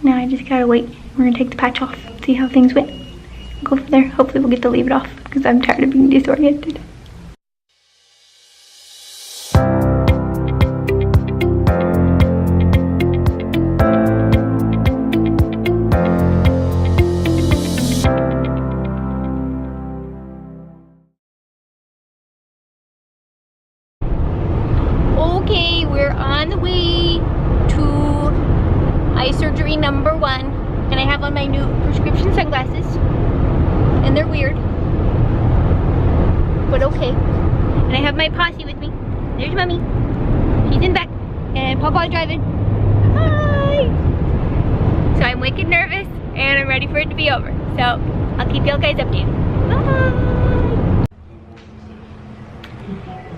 Now I just gotta wait. We're gonna take the patch off, see how things went. Go from there. Hopefully we'll get to leave it off because I'm tired of being disoriented. Okay, we're on the way to eye surgery number 1, and I have on my new prescription sunglasses, and they're weird, but okay. And I have my posse with me. There's Mommy, she's in back, and Papa's driving. Hi! So I'm wicked nervous, and I'm ready for it to be over. So I'll keep y'all guys updated. Bye!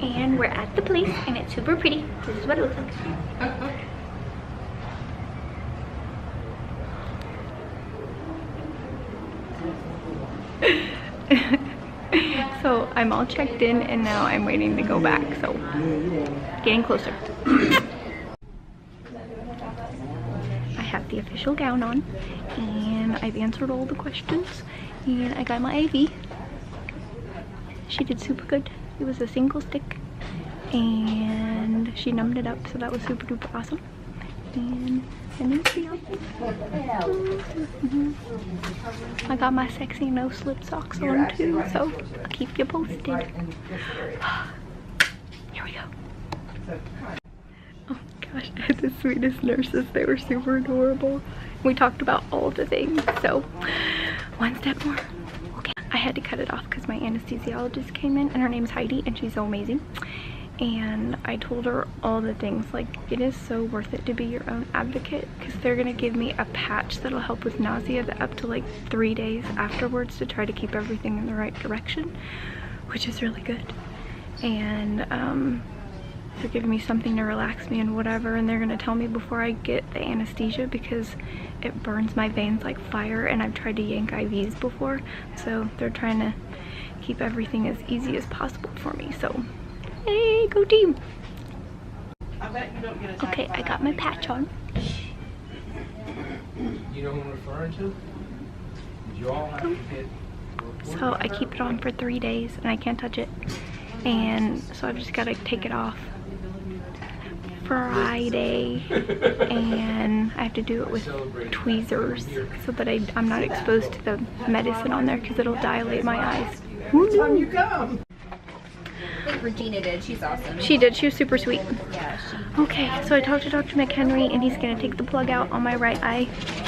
And we're at the place, and it's super pretty. This is what it looks like. So I'm all checked in, and now I'm waiting to go back. So getting closer. I have the official gown on, and I've answered all the questions, and I got my IV. She did super good. It was a single stick, and she numbed it up, so that was super duper awesome. And I got my sexy no slip socks on too, so I'll keep you posted. Here we go. Oh gosh, I had the sweetest nurses. They were super adorable. We talked about all the things, so one step more. Okay, I had to cut it off because my anesthesiologist came in, and her name's Heidi, and she's so amazing. And I told her all the things, like it is so worth it to be your own advocate, because they're gonna give me a patch that'll help with nausea up to like 3 days afterwards to try to keep everything in the right direction, which is really good. And they're giving me something to relax me and whatever, and they're gonna tell me before I get the anesthesia because it burns my veins like fire, and I've tried to yank IVs before, so they're trying to keep everything as easy as possible for me. So hey, go team! Okay, I got my patch on. You know who I'm referring to? You all have to get. So I keep it on for 3 days, and I can't touch it. And so I've just got to take it off Friday, and I have to do it with tweezers so that I'm not exposed to the medicine on there because it'll dilate my eyes. Time you come. I think Regina did. She's awesome. She did. She was super sweet. Yeah, Okay, so I talked to Dr. McHenry, and he's going to take the plug out on my right eye,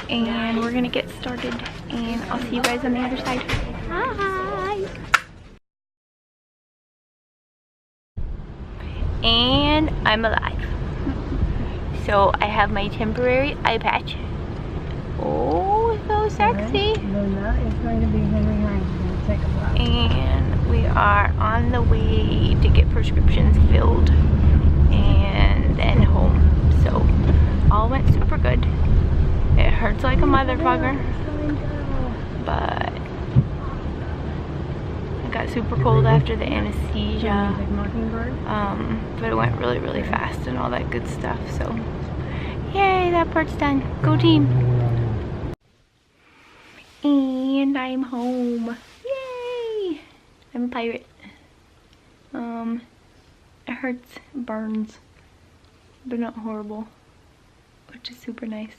and we're going to get started, and I'll see you guys on the other side. Hi! And I'm alive. So I have my temporary eye patch. Oh, so sexy. Then that is going to be Henry Hines. Take a look. And we are on the way to get prescriptions filled and then home. So all went super good. It hurts like a motherfucker, but I got super cold after the anesthesia. But it went really, really fast and all that good stuff. So yay, that part's done. Go team. And I'm home. Yay! I'm a pirate. It hurts, burns. They're not horrible, which is super nice.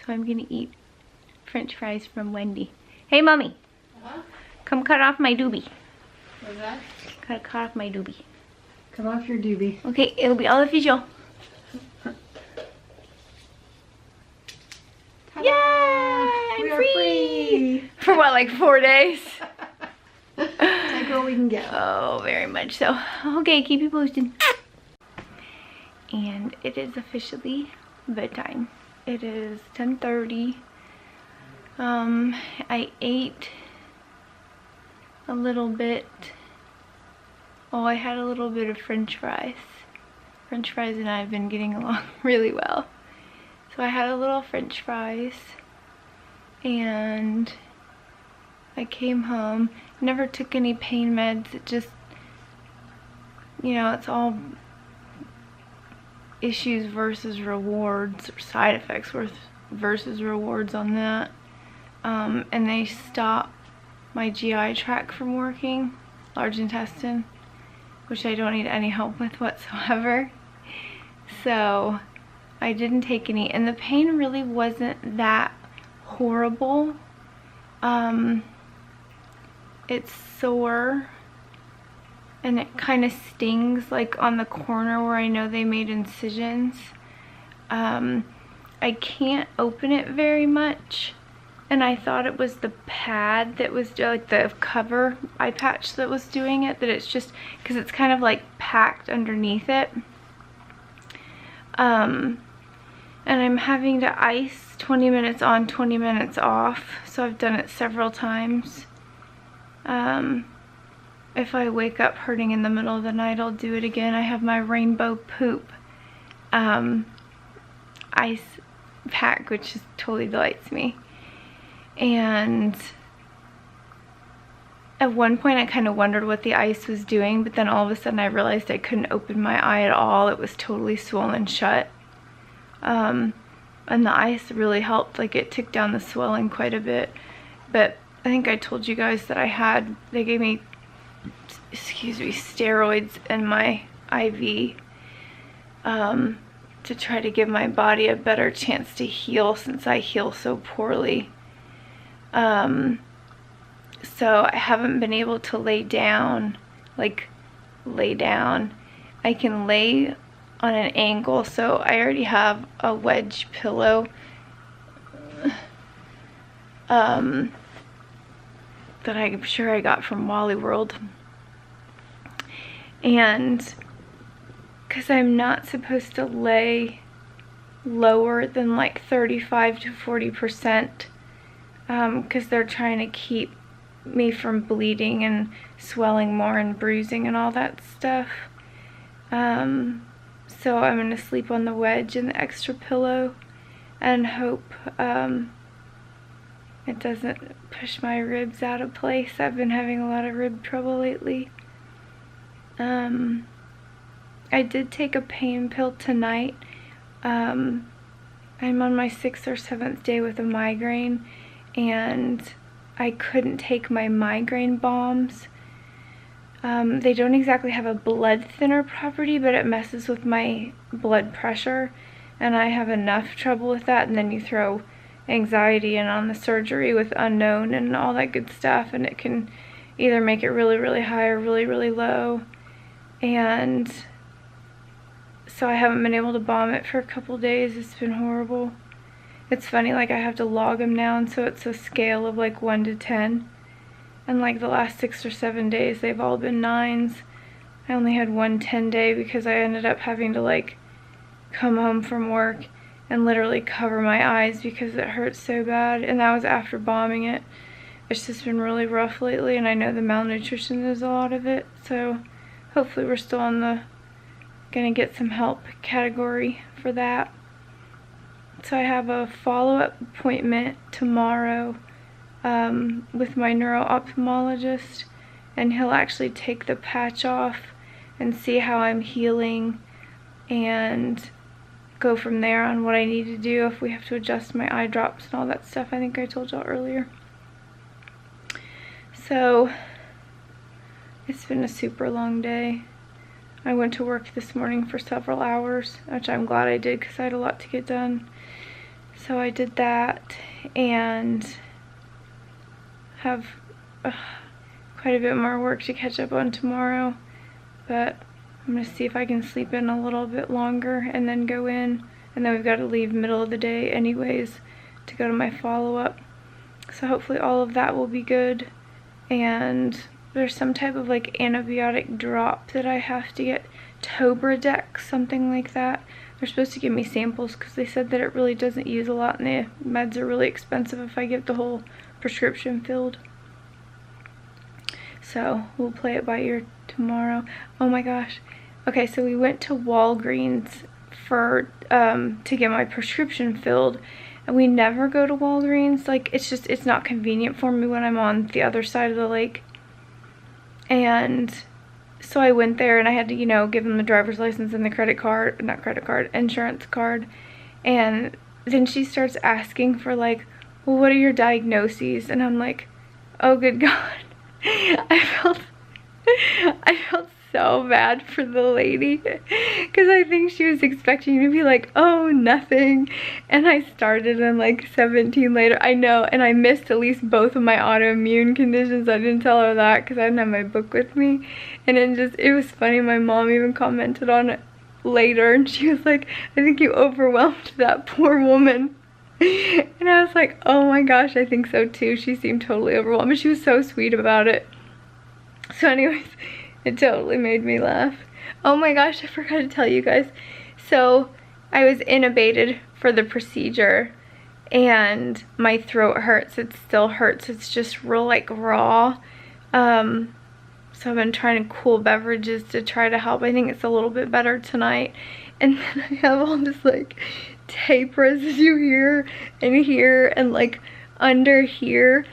So I'm gonna eat French fries from Wendy. Hey, Mommy. Come cut off my doobie. What's that? Cut off my doobie. Come off your doobie. Okay, it'll be all official. Yay! We I'm are free! For what, like 4 days? Take what we can get. Oh, very much so. Okay, keep you posted. And it is officially bedtime. It is 10:30. I ate a little bit. Oh, I had a little bit of French fries. French fries and I have been getting along really well. So I had a little French fries, and I came home. Never took any pain meds. It just, you know, it's all issues versus rewards or side effects versus rewards on that. And they stop my GI tract from working, large intestine, which I don't need any help with whatsoever. So I didn't take any, and the pain really wasn't that horrible. It's sore and it kind of stings like on the corner where I know they made incisions. I can't open it very much, and I thought it was the pad that was like the cover eye patch that was doing it, that it's just because it's kind of like packed underneath it. And I'm having to ice 20 minutes on, 20 minutes off, so I've done it several times. If I wake up hurting in the middle of the night, I'll do it again. I have my rainbow poop ice pack, which just totally delights me. And at one point I kind of wondered what the ice was doing, but then all of a sudden I realized I couldn't open my eye at all. It was totally swollen shut. And the ice really helped, like it took down the swelling quite a bit. But I think I told you guys that they gave me, excuse me, steroids in my IV to try to give my body a better chance to heal, since I heal so poorly. So I haven't been able to lay down. I can lay on an angle, so I already have a wedge pillow that I'm sure I got from Wally World. And because I'm not supposed to lay lower than like 35 to 40%, because they're trying to keep me from bleeding and swelling more and bruising and all that stuff. So I'm going to sleep on the wedge and the extra pillow and hope it doesn't push my ribs out of place. I've been having a lot of rib trouble lately. I did take a pain pill tonight. I'm on my 6th or 7th day with a migraine, and I couldn't take my migraine bombs. They don't exactly have a blood thinner property, but it messes with my blood pressure, and I have enough trouble with that. And then you throw anxiety in on the surgery with unknown and all that good stuff, and it can either make it really, really high or really, really low. And so I haven't been able to bomb it for a couple days. It's been horrible. It's funny, like I have to log them now, and so it's a scale of like 1 to 10. And like the last 6 or 7 days, they've all been 9s. I only had one 10-day because I ended up having to like come home from work and literally cover my eyes because it hurts so bad. And that was after bombing it. It's just been really rough lately, and I know the malnutrition is a lot of it. So hopefully we're still on the gonna get some help category for that. So I have a follow-up appointment tomorrow with my neuro-ophthalmologist, and he'll actually take the patch off and see how I'm healing and go from there on what I need to do, if we have to adjust my eye drops and all that stuff I think I told y'all earlier. So it's been a super long day. I went to work this morning for several hours, which I'm glad I did because I had a lot to get done. So I did that and have quite a bit more work to catch up on tomorrow, but I'm going to see if I can sleep in a little bit longer and then go in, and then we've got to leave middle of the day anyways to go to my follow-up. So hopefully all of that will be good. And there's some type of like antibiotic drop that I have to get, Tobradex, something like that. They're supposed to give me samples because they said that it really doesn't use a lot, and the meds are really expensive if I get the whole prescription filled. So we'll play it by ear tomorrow. Oh my gosh. Okay, so we went to Walgreens for to get my prescription filled, and we never go to Walgreens. Like, it's not convenient for me when I'm on the other side of the lake. And so I went there, and I had to, you know, give them the driver's license and the insurance card. And then she starts asking for like, well, what are your diagnoses? And I'm like, oh good God. I felt so bad for the lady because I think she was expecting me to be like, oh, nothing. And I started and like 17 later, I know, and I missed at least both of my autoimmune conditions. I didn't tell her that because I didn't have my book with me. And it was funny, my mom even commented on it later and she was like, I think you overwhelmed that poor woman. And I was like, oh my gosh, I think so too. She seemed totally overwhelmed, but she was so sweet about it. So anyways, it totally made me laugh. Oh my gosh, I forgot to tell you guys. So I was intubated for the procedure and my throat hurts. It still hurts. It's just real like raw. So I've been trying to cool beverages to try to help. I think it's a little bit better tonight. And then I have all this like tape residue here and like under here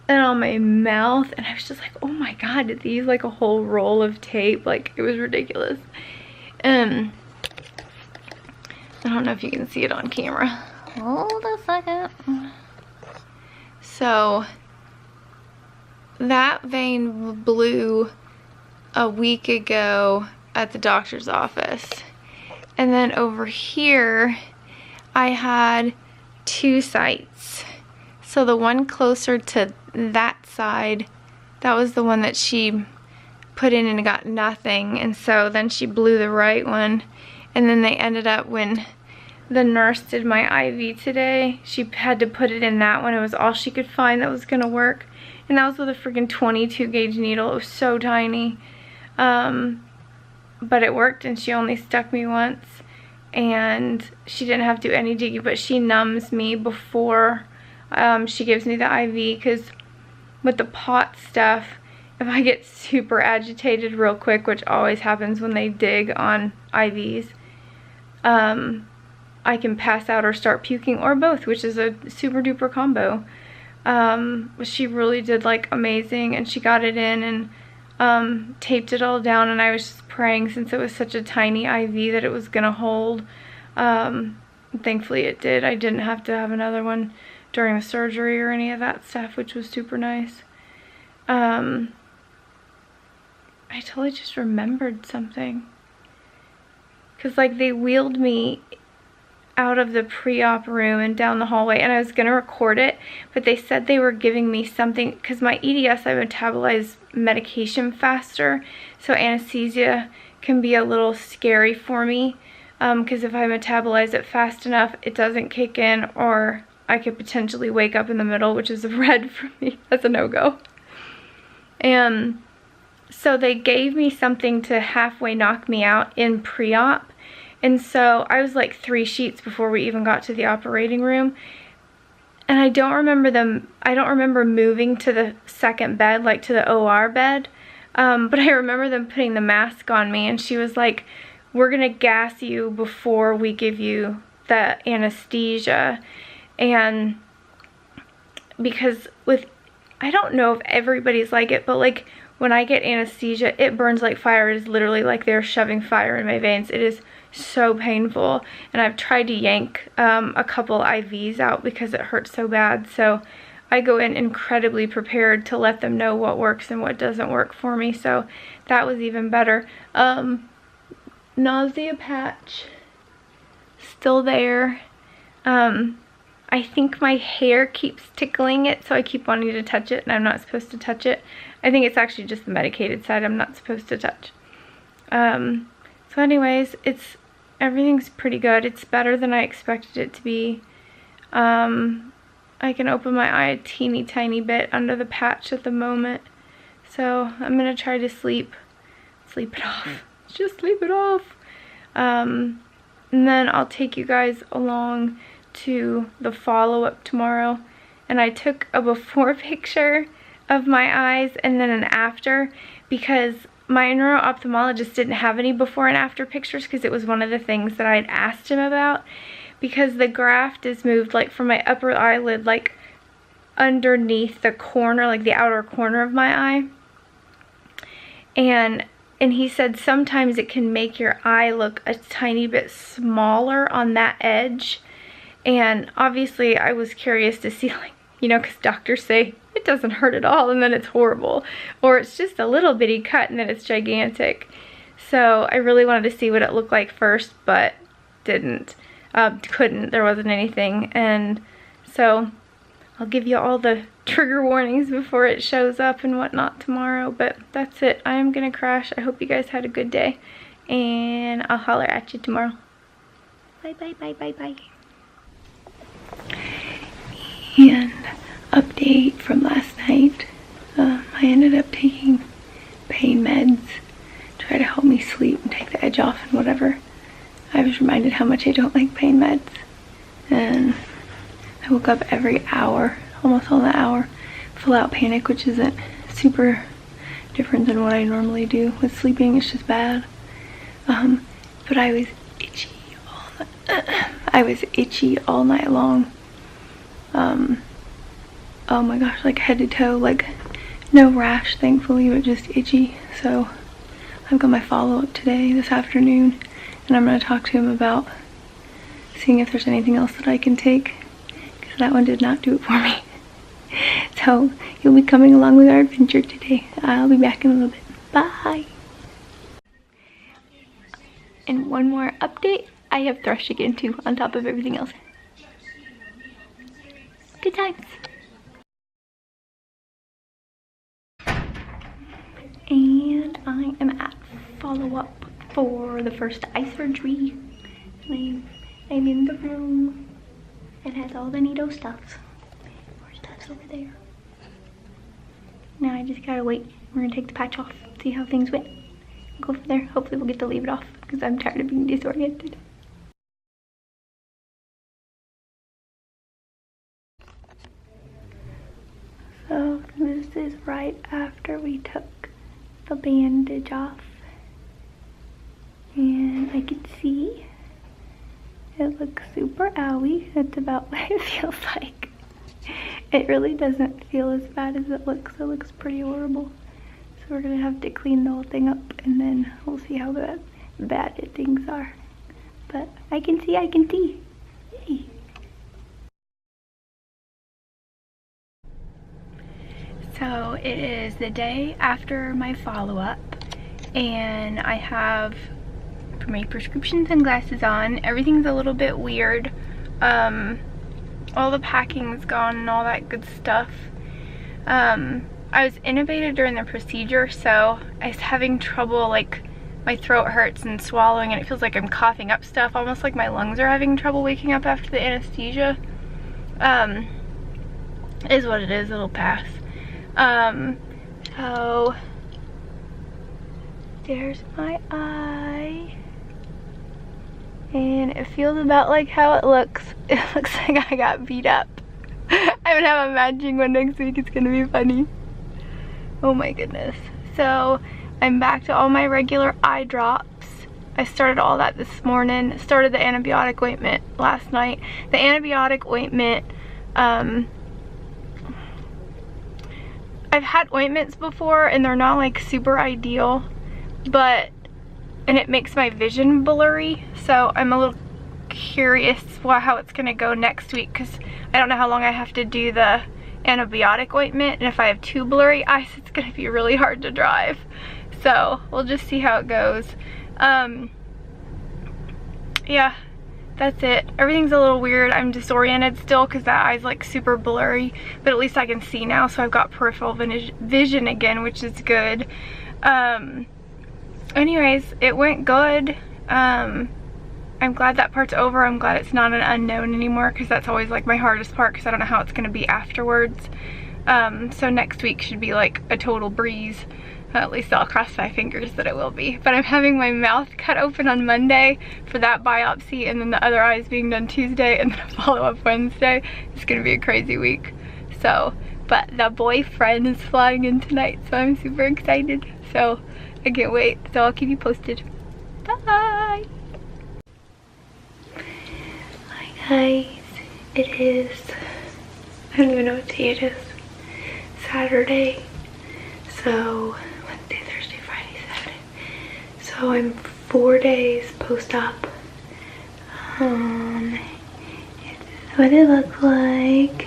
and on my mouth, and I was just like, oh my God, did they use like a whole roll of tape? Like, it was ridiculous. I don't know if you can see it on camera. Hold a second. So that vein blew a week ago at the doctor's office. And then over here, I had 2 sites. So the one closer to that side, that was the one that she put in and got nothing. And so then she blew the right one. And then they ended up, when the nurse did my IV today, she had to put it in that one. It was all she could find that was gonna work. And that was with a freaking 22 gauge needle. It was so tiny. But it worked, and she only stuck me once. And she didn't have to do any digging, but she numbs me before she gives me the IV, because with the pot stuff, if I get super agitated real quick, which always happens when they dig on IVs, I can pass out or start puking, or both, which is a super duper combo. But she really did like amazing, and she got it in and taped it all down, and I was just praying, since it was such a tiny IV, that it was gonna hold. Thankfully it did. I didn't have to have another one during the surgery or any of that stuff, which was super nice. I totally just remembered something, because like they wheeled me out of the pre-op room and down the hallway, and I was gonna record it, but they said they were giving me something, because my EDS, I metabolize medication faster, so anesthesia can be a little scary for me, because if I metabolize it fast enough, it doesn't kick in, or I could potentially wake up in the middle, which is a red for me. That's a no-go. And so they gave me something to halfway knock me out in pre-op. And so I was like 3 sheets before we even got to the operating room. And I don't remember moving to the second bed, like to the OR bed. But I remember them putting the mask on me, and she was like, we're gonna gas you before we give you the anesthesia. And because I don't know if everybody's like it, but like when I get anesthesia, it burns like fire. It is literally like they're shoving fire in my veins. It is so painful, and I've tried to yank a couple IVs out because it hurts so bad. So I go in incredibly prepared to let them know what works and what doesn't work for me. So that was even better. Nausea patch still there. I think my hair keeps tickling it, so I keep wanting to touch it, and I'm not supposed to touch it. I think it's actually just the medicated side I'm not supposed to touch. So anyways, everything's pretty good. It's better than I expected it to be. I can open my eye a teeny tiny bit under the patch at the moment. So I'm gonna try to sleep it off. Just sleep it off. And then I'll take you guys along to the follow-up tomorrow. And I took a before picture of my eyes and then an after, because my neuro-ophthalmologist didn't have any before and after pictures, because it was one of the things that I had asked him about, because the graft is moved like from my upper eyelid, like underneath the corner, like the outer corner of my eye. And he said sometimes it can make your eye look a tiny bit smaller on that edge. And obviously I was curious to see, like, you know, because doctors say it doesn't hurt at all and then it's horrible, or it's just a little bitty cut and then it's gigantic. So I really wanted to see what it looked like first, but couldn't, there wasn't anything. And so I'll give you all the trigger warnings before it shows up and whatnot tomorrow, but that's it. I am gonna crash. I hope you guys had a good day, and I'll holler at you tomorrow. Bye, bye, bye, bye, bye. And update from last night. I ended up taking pain meds, try to help me sleep and take the edge off and whatever. I was reminded how much I don't like pain meds, and I woke up every hour, almost all the hour, full out panic, which isn't super different than what I normally do with sleeping. It's just bad. But I was itchy all night long. Oh my gosh, like head to toe, like no rash thankfully, but just itchy. So I've got my follow-up today, this afternoon, and I'm going to talk to him about seeing if there's anything else that I can take, because that one did not do it for me. So you'll be coming along with our adventure today. I'll be back in a little bit. Bye! And one more update, I have thrush again too, on top of everything else. Good times! And I am at follow-up for the first eye surgery. I'm in the room. It has all the neato stuffs. More stuff's over there. Now I just gotta wait. We're gonna take the patch off, see how things went. Go from there. Hopefully we'll get to leave it off because I'm tired of being disoriented. So this is right after we took the bandage off, and I can see it looks super owie. That's about what it feels like. It really doesn't feel as bad as it looks. It looks pretty horrible. So we're gonna have to clean the whole thing up, and then we'll see how bad things are. But I can see. Yay. So it is the day after my follow-up, and I have my prescription sunglasses on. Everything's a little bit weird. All the packing's gone and all that good stuff. I was intubated during the procedure, so I was having trouble, like my throat hurts and swallowing, and it feels like I'm coughing up stuff, almost like my lungs are having trouble waking up after the anesthesia. Is what it is, it'll pass. So there's my eye, and it feels about like how it looks. It looks like I got beat up. I'm gonna have a matching one next week. It's gonna be funny. Oh my goodness. So I'm back to all my regular eye drops. I started all that this morning. Started the antibiotic ointment last night. The antibiotic ointment, I've had ointments before and they're not like super ideal, and it makes my vision blurry, so I'm a little curious how it's gonna go next week, because I don't know how long I have to do the antibiotic ointment, and if I have too blurry eyes, it's gonna be really hard to drive. So we'll just see how it goes. Yeah, that's it. Everything's a little weird. I'm disoriented still because that eye's like super blurry, but at least I can see now, so I've got peripheral vision again, which is good. Anyways, it went good. I'm glad that part's over. I'm glad it's not an unknown anymore, because that's always like my hardest part, because I don't know how it's going to be afterwards. So next week should be like a total breeze. At least I'll cross my fingers that it will be. But I'm having my mouth cut open on Monday for that biopsy, and then the other eye is being done Tuesday, and then a follow-up Wednesday. It's going to be a crazy week. So, but the boyfriend is flying in tonight, so I'm super excited. So I can't wait. So I'll keep you posted. Bye! Hi guys. It is, I don't even know what day it is. Saturday. So Wednesday, Thursday, Friday, Saturday. So I'm 4 days post-op. It's what it looks like.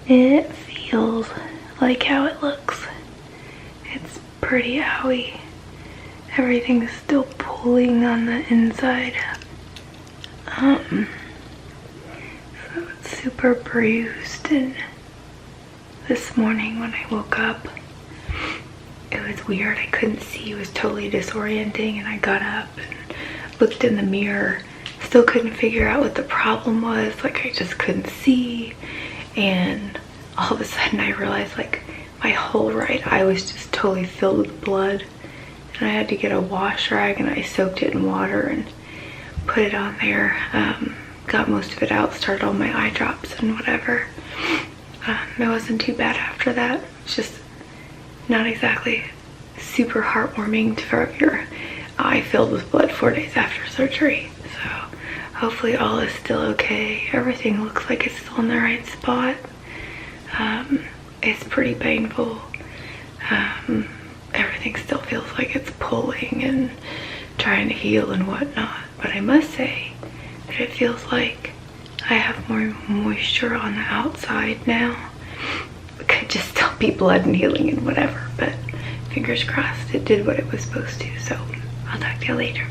It feels like how it looks. It's pretty owie. Everything's still pulling on the inside. So it's super bruised, and this morning when I woke up, it was weird. I couldn't see. It was totally disorienting, and I got up and looked in the mirror. Still couldn't figure out what the problem was. Like, I just couldn't see, and all of a sudden I realized like my whole right eye was just totally filled with blood, and I had to get a wash rag and I soaked it in water and put it on there. Got most of it out, started all my eye drops and whatever. It wasn't too bad after that. It's just not exactly super heartwarming to have your eye filled with blood 4 days after surgery. So hopefully all is still okay. Everything looks like it's still in the right spot. It's pretty painful. Everything still feels like it's pulling and trying to heal and whatnot. But I must say that it feels like I have more moisture on the outside now. It could just still be blood and healing and whatever, but fingers crossed it did what it was supposed to. So I'll talk to you later.